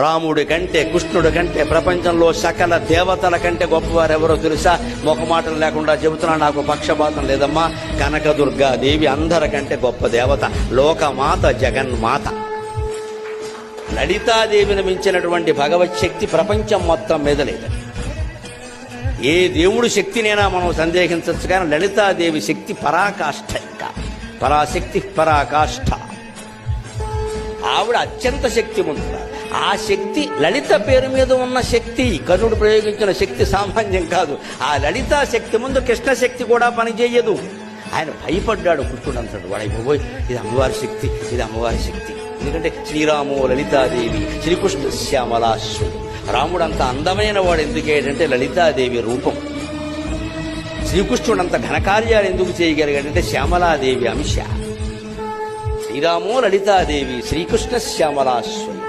రాముడి కంటే కృష్ణుడి కంటే ప్రపంచంలో సకల దేవతల కంటే గొప్పవారు ఎవరో తెలుసా? మొహమాటం లేకుండా చెబుతున్నా, నాకు పక్షపాతం లేదమ్మా. కనకదుర్గాదేవి అందరికంటే గొప్ప దేవత, లోకమాత, జగన్మాత. లలితాదేవిని మించినటువంటి భగవత్ శక్తి ప్రపంచం మొత్తం మీద లేదు. ఏ దేవుడు శక్తినైనా మనం సందేహించవచ్చు, కానీ లలితాదేవి శక్తి పరాకాష్ఠ. ఇంకా పరాశక్తి, పరాకాష్ఠ. ఆవిడ అత్యంత శక్తివంతుడు. ఆ శక్తి లలిత పేరు మీద ఉన్న శక్తి, కర్ణుడు ప్రయోగించిన శక్తి సామాన్యం కాదు. ఆ లలితా శక్తి ముందు కృష్ణ శక్తి కూడా పనిచేయదు. ఆయన భయపడ్డాడు. కృష్ణుడు అంటాడు, వాడైపోయి ఇది అమ్మవారి శక్తి, ఇది అమ్మవారి శక్తి. ఎందుకంటే శ్రీరాము లలితాదేవి, శ్రీకృష్ణ శ్యామలాశ్వరుడు. రాముడు అంత అందమైన వాడు ఎందుకేంటంటే లలితాదేవి రూపం. శ్రీకృష్ణుడు అంత ఘనకార్యాలు ఎందుకు చేయగలిగాడంటే శ్యామలాదేవి అంశ. శ్రీరాము లలితాదేవి, శ్రీకృష్ణ శ్యామలాశ్వరుడు.